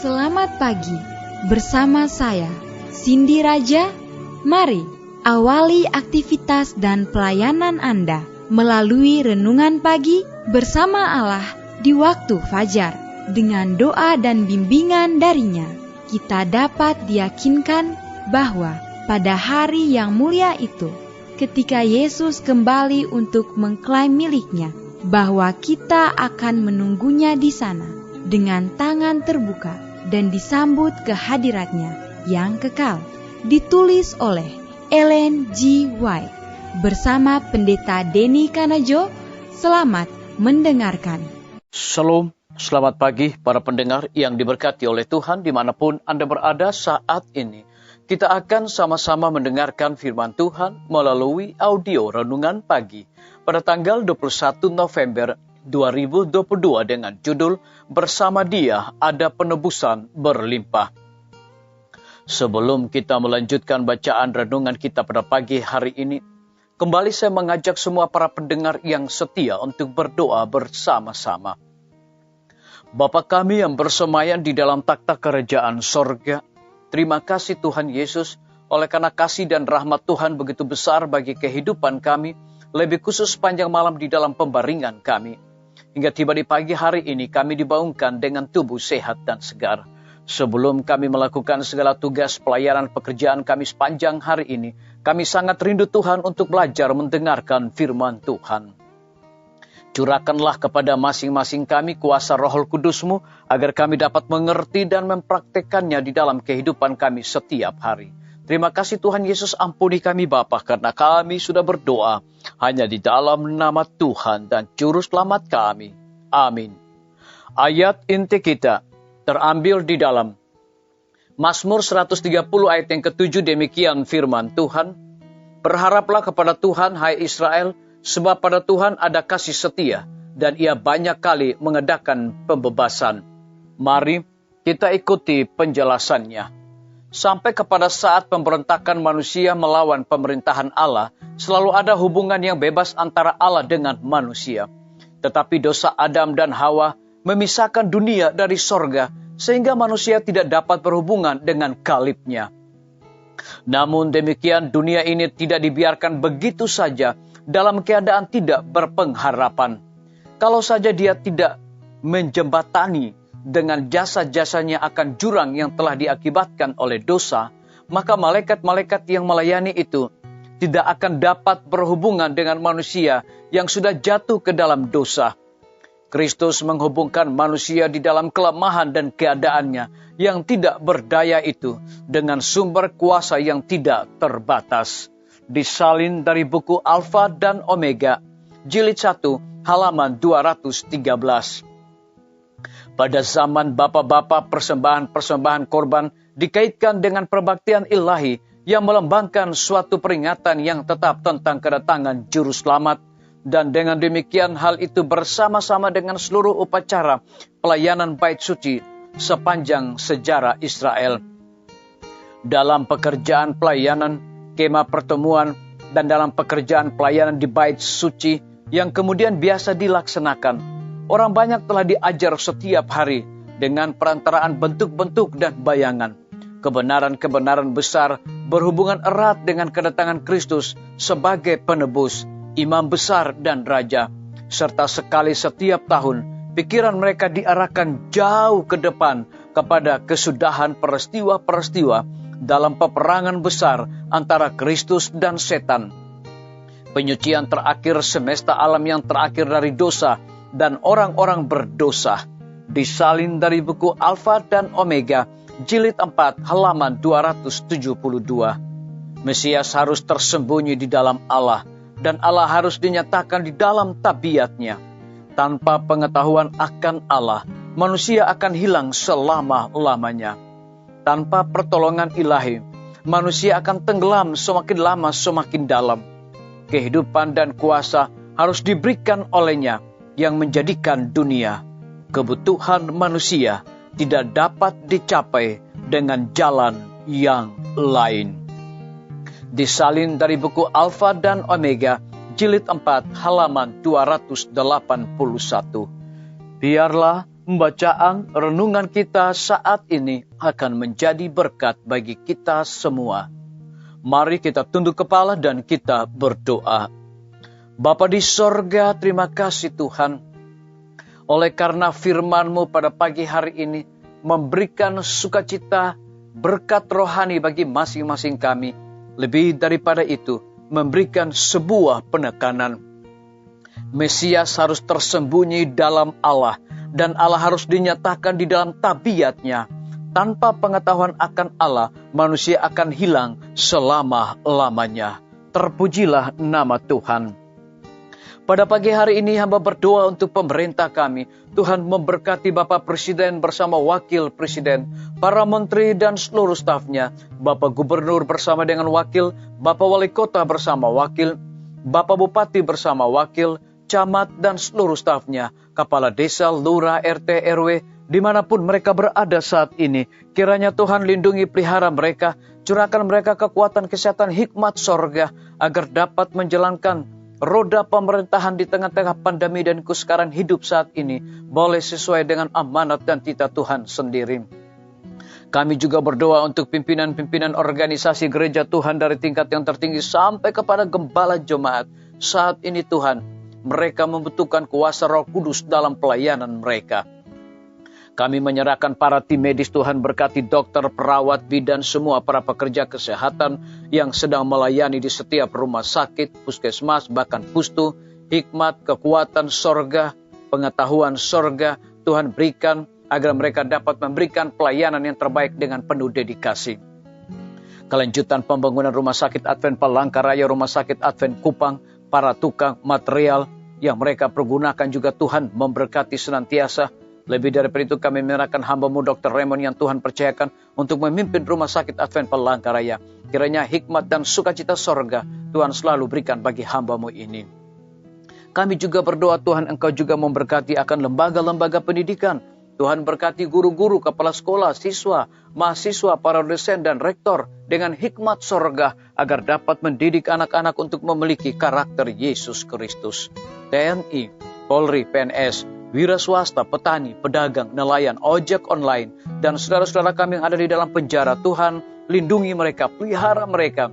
Selamat pagi, bersama saya, Cindy Raja. Mari awali aktivitas dan pelayanan Anda melalui renungan pagi bersama Allah di waktu fajar. Dengan doa dan bimbingan darinya, kita dapat diyakinkan bahwa pada hari yang mulia itu, ketika Yesus kembali untuk mengklaim miliknya, bahwa kita akan menunggunya di sana dengan tangan terbuka dan disambut ke hadiratnya yang kekal. Ditulis oleh Ellen G. White bersama Pendeta Denny Kanajo. Selamat mendengarkan. Shalom, selamat pagi para pendengar yang diberkati oleh Tuhan dimanapun Anda berada saat ini. Kita akan sama-sama mendengarkan firman Tuhan melalui audio renungan pagi pada tanggal 21 November 2022 dengan judul Bersama Dia Ada Penebusan Berlimpah. Sebelum kita melanjutkan bacaan renungan kita pada pagi hari ini, kembali saya mengajak semua para pendengar yang setia untuk berdoa bersama-sama. Bapa kami yang bersemayam di dalam takhta kerajaan sorga, terima kasih Tuhan Yesus, oleh karena kasih dan rahmat Tuhan begitu besar bagi kehidupan kami, lebih khusus panjang malam di dalam pembaringan kami. Hingga tiba di pagi hari ini kami dibangunkan dengan tubuh sehat dan segar. Sebelum kami melakukan segala tugas pelayanan pekerjaan kami sepanjang hari ini, kami sangat rindu Tuhan untuk belajar mendengarkan firman Tuhan. Curahkanlah kepada masing-masing kami kuasa Roh Kudus-Mu, agar kami dapat mengerti dan mempraktekannya di dalam kehidupan kami setiap hari. Terima kasih Tuhan Yesus, ampuni kami Bapa, karena kami sudah berdoa hanya di dalam nama Tuhan dan Juru Selamat kami. Amin. Ayat inti kita terambil di dalam Mazmur 130 ayat yang ke-7, demikian firman Tuhan. Berharaplah kepada Tuhan, hai Israel, sebab pada Tuhan ada kasih setia, dan Ia banyak kali mengadakan pembebasan. Mari kita ikuti penjelasannya. Sampai kepada saat pemberontakan manusia melawan pemerintahan Allah, selalu ada hubungan yang bebas antara Allah dengan manusia. Tetapi dosa Adam dan Hawa memisahkan dunia dari sorga, sehingga manusia tidak dapat berhubungan dengan Kalibnya. Namun demikian, dunia ini tidak dibiarkan begitu saja dalam keadaan tidak berpengharapan. Kalau saja dia tidak menjembatani dengan jasa-jasanya akan jurang yang telah diakibatkan oleh dosa, maka malaikat-malaikat yang melayani itu tidak akan dapat berhubungan dengan manusia yang sudah jatuh ke dalam dosa. Kristus menghubungkan manusia di dalam kelemahan dan keadaannya yang tidak berdaya itu dengan sumber kuasa yang tidak terbatas. Disalin dari buku Alfa dan Omega, jilid 1, halaman 213. Pada zaman bapa-bapa, persembahan-persembahan korban dikaitkan dengan perbaktian ilahi yang melambangkan suatu peringatan yang tetap tentang kedatangan Juru Selamat. Dan dengan demikian hal itu bersama-sama dengan seluruh upacara pelayanan bait suci sepanjang sejarah Israel. Dalam pekerjaan pelayanan, kemah pertemuan, dan dalam pekerjaan pelayanan di bait suci yang kemudian biasa dilaksanakan, orang banyak telah diajar setiap hari dengan perantaraan bentuk-bentuk dan bayangan. Kebenaran-kebenaran besar berhubungan erat dengan kedatangan Kristus sebagai penebus, imam besar dan raja. Serta sekali setiap tahun, pikiran mereka diarahkan jauh ke depan kepada kesudahan peristiwa-peristiwa dalam peperangan besar antara Kristus dan setan. Penyucian terakhir semesta alam yang terakhir dari dosa dan orang-orang berdosa. Disalin dari buku Alfa dan Omega, jilid 4, halaman 272. Mesias harus tersembunyi di dalam Allah, dan Allah harus dinyatakan di dalam tabiatnya. Tanpa pengetahuan akan Allah, manusia akan hilang selama-lamanya. Tanpa pertolongan ilahi, manusia akan tenggelam semakin lama semakin dalam. Kehidupan dan kuasa harus diberikan olehnya, yang menjadikan dunia. Kebutuhan manusia tidak dapat dicapai dengan jalan yang lain. Disalin dari buku Alfa dan Omega, jilid 4, halaman 281. Biarlah Bacaan renungan kita saat ini akan menjadi berkat bagi kita semua. Mari kita tunduk kepala dan kita berdoa. Bapa di sorga, terima kasih Tuhan. Oleh karena firman-Mu pada pagi hari ini memberikan sukacita, berkat rohani bagi masing-masing kami. Lebih daripada itu, memberikan sebuah penekanan. Mesias harus tersembunyi dalam Allah, dan Allah harus dinyatakan di dalam tabiatnya. Tanpa pengetahuan akan Allah, manusia akan hilang selama-lamanya. Terpujilah nama Tuhan. Pada pagi hari ini hamba berdoa untuk pemerintah kami. Tuhan memberkati Bapak Presiden bersama Wakil Presiden, para menteri dan seluruh stafnya, Bapak Gubernur bersama dengan wakil, Bapak Wali Kota bersama wakil, Bapak Bupati bersama wakil, camat dan seluruh stafnya, kepala desa, lurah, RT, RW, dimanapun mereka berada saat ini. Kiranya Tuhan lindungi pelihara mereka, curahkan mereka kekuatan kesehatan hikmat sorga, agar dapat menjalankan roda pemerintahan di tengah-tengah pandemi dan kesukaran hidup saat ini boleh sesuai dengan amanat dan titah Tuhan sendiri. Kami juga berdoa untuk pimpinan-pimpinan organisasi gereja Tuhan dari tingkat yang tertinggi sampai kepada gembala jemaat. Saat ini Tuhan, mereka membutuhkan kuasa Roh Kudus dalam pelayanan mereka. Kami menyerahkan para tim medis Tuhan, berkati dokter, perawat, bidan, semua para pekerja kesehatan yang sedang melayani di setiap rumah sakit, puskesmas, bahkan pustu. Hikmat, kekuatan sorga, pengetahuan sorga Tuhan berikan agar mereka dapat memberikan pelayanan yang terbaik dengan penuh dedikasi. Kelanjutan pembangunan Rumah Sakit Advent Palangkaraya, Rumah Sakit Advent Kupang, para tukang material yang mereka pergunakan juga Tuhan memberkati senantiasa. Lebih daripada itu kami menyerahkan hamba-Mu Dr. Raymond yang Tuhan percayakan untuk memimpin Rumah Sakit Advent Palangkaraya. Kiranya hikmat dan sukacita sorga Tuhan selalu berikan bagi hamba-Mu ini. Kami juga berdoa Tuhan Engkau juga memberkati akan lembaga-lembaga pendidikan. Tuhan berkati guru-guru, kepala sekolah, siswa, mahasiswa, para dosen dan rektor dengan hikmat sorga agar dapat mendidik anak-anak untuk memiliki karakter Yesus Kristus. TNI, Polri, PNS, wira swasta, petani, pedagang, nelayan, ojek online, dan saudara-saudara kami yang ada di dalam penjara, Tuhan lindungi mereka, pelihara mereka.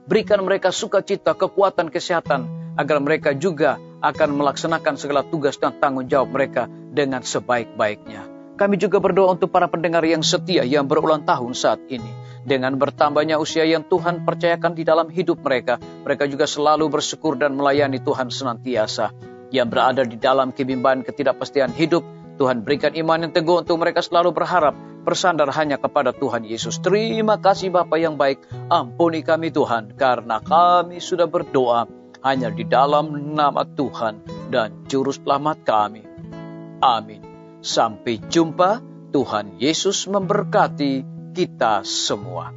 Berikan mereka sukacita, kekuatan, kesehatan, agar mereka juga akan melaksanakan segala tugas dan tanggung jawab mereka dengan sebaik-baiknya. Kami juga berdoa untuk para pendengar yang setia yang berulang tahun saat ini. Dengan bertambahnya usia yang Tuhan percayakan di dalam hidup mereka, mereka juga selalu bersyukur dan melayani Tuhan senantiasa. Yang berada di dalam kebimbangan ketidakpastian hidup, Tuhan berikan iman yang teguh untuk mereka selalu berharap, bersandar hanya kepada Tuhan Yesus. Terima kasih Bapa yang baik, ampuni kami Tuhan, karena kami sudah berdoa hanya di dalam nama Tuhan dan Juru Selamat kami. Amin. Sampai jumpa, Tuhan Yesus memberkati kita semua.